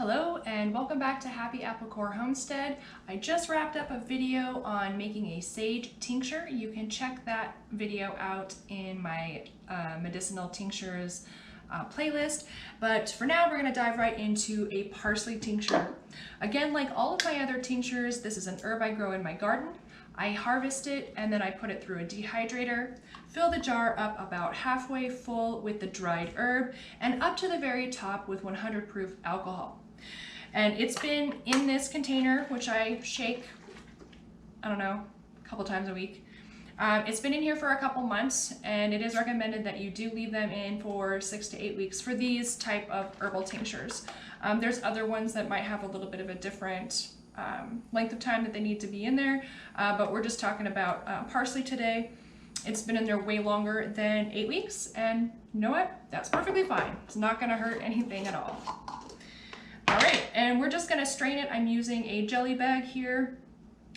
Hello and welcome back to Happy Apple Core Homestead. I just wrapped up a video on making a sage tincture. You can check that video out in my medicinal tinctures playlist. But for now, we're going to dive right into a parsley tincture. Again, like all of my other tinctures, this is an herb I grow in my garden. I harvest it and then I put it through a dehydrator, fill the jar up about halfway full with the dried herb and up to the very top with 100 proof alcohol. And it's been in this container, which I shake, I don't know, a couple times a week. It's been in here for a couple months, and it is recommended that you do leave them in for 6 to 8 weeks for these type of herbal tinctures. There's other ones that might have a little bit of a different length of time that they need to be in there, but we're just talking about parsley today. It's been in there way longer than 8 weeks, and you know what? That's perfectly fine. It's not going to hurt anything at all. All right, and we're just going to strain it. I'm using a jelly bag here.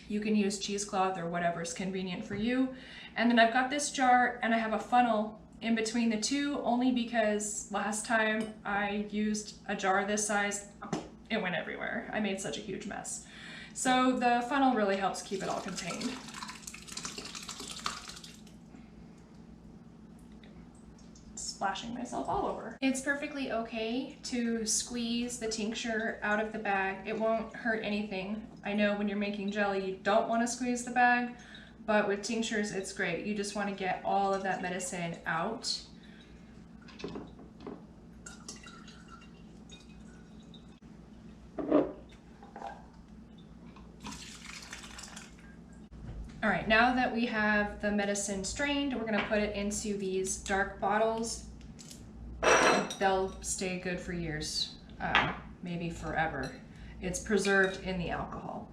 You can use cheesecloth or whatever is convenient for you. And then I've got this jar, and I have a funnel in between the two, only because last time I used a jar this size, it went everywhere. I made such a huge mess. So the funnel really helps keep it all contained. Splashing myself all over. It's perfectly okay to squeeze the tincture out of the bag. It won't hurt anything. I know when you're making jelly, you don't want to squeeze the bag, but with tinctures, it's great. You just want to get all of that medicine out. All right, now that we have the medicine strained, we're gonna put it into these dark bottles. They'll stay good for years, maybe forever. It's preserved in the alcohol.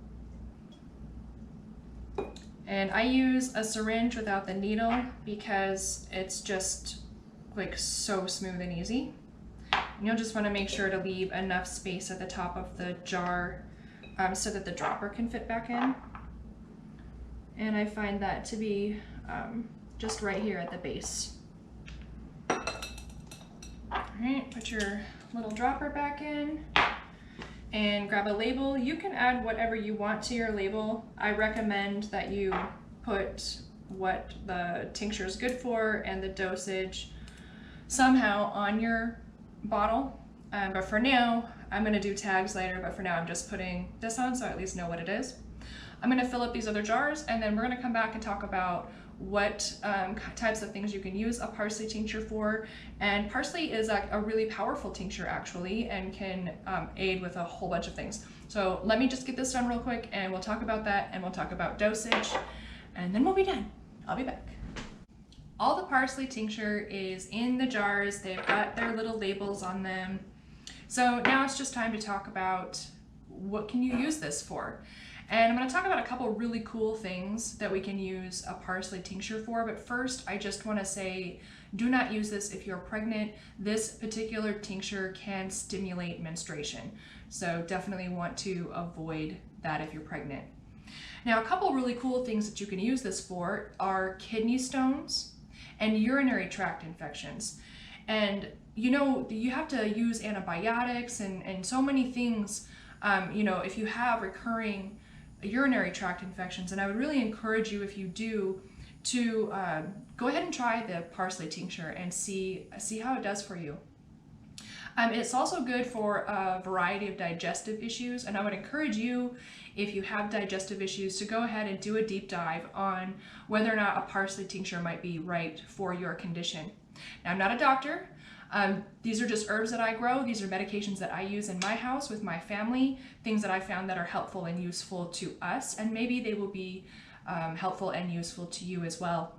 And I use a syringe without the needle because it's just like so smooth and easy. And you'll just wanna make sure to leave enough space at the top of the jar so that the dropper can fit back in. And I find that to be just right here at the base. All right, put your little dropper back in and grab a label. You can add whatever you want to your label. I recommend that you put what the tincture is good for and the dosage somehow on your bottle. But for now, I'm gonna do tags later, but for now I'm just putting this on so I at least know what it is. I'm going to fill up these other jars, and then we're going to come back and talk about what types of things you can use a parsley tincture for. And parsley is a really powerful tincture actually, and can aid with a whole bunch of things. So let me just get this done real quick, and we'll talk about that, and we'll talk about dosage, and then we'll be done. I'll be back. All the parsley tincture is in the jars. They've got their little labels on them. So now it's just time to talk about what can you use this for. And I'm going to talk about a couple really cool things that we can use a parsley tincture for. But first, I just want to say, do not use this if you're pregnant. This particular tincture can stimulate menstruation. So definitely want to avoid that if you're pregnant. Now, a couple really cool things that you can use this for are kidney stones and urinary tract infections. And you know, you have to use antibiotics and so many things, you know, if you have recurring urinary tract infections. And I would really encourage you, if you do, to go ahead and try the parsley tincture and see how it does for you. It's also good for a variety of digestive issues, and I would encourage you, if you have digestive issues, to go ahead and do a deep dive on whether or not a parsley tincture might be right for your condition. Now, I'm not a doctor. These are just herbs that I grow. These are medications that I use in my house with my family, things that I found that are helpful and useful to us, and maybe they will be helpful and useful to you as well.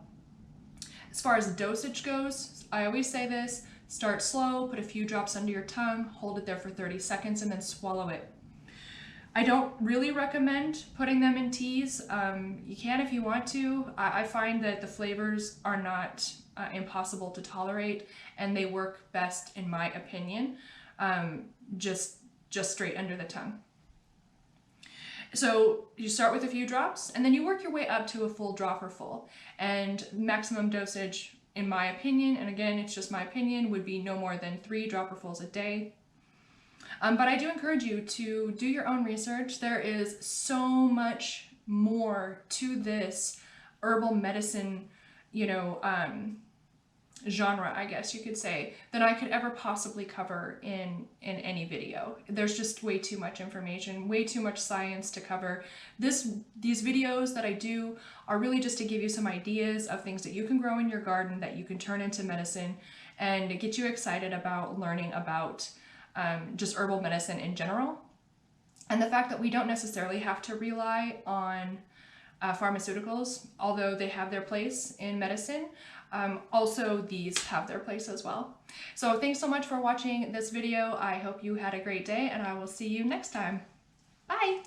As far as dosage goes, I always say this: start slow, put a few drops under your tongue, hold it there for 30 seconds, and then swallow it. I don't really recommend putting them in teas. You can if you want to. I find that the flavors are not impossible to tolerate, and they work best, in my opinion, just straight under the tongue. So you start with a few drops, and then you work your way up to a full dropper full. And maximum dosage, in my opinion, and again, it's just my opinion, would be no more than 3 dropperfuls a day. But I do encourage you to do your own research. There is so much more to this herbal medicine, genre, I guess you could say, than I could ever possibly cover in any video. There's just way too much information, way too much science to cover. These videos that I do are really just to give you some ideas of things that you can grow in your garden that you can turn into medicine and get you excited about learning about just herbal medicine in general. And the fact that we don't necessarily have to rely on pharmaceuticals, although they have their place in medicine. Also, these have their place as well. So thanks so much for watching this video. I hope you had a great day, and I will see you next time. Bye!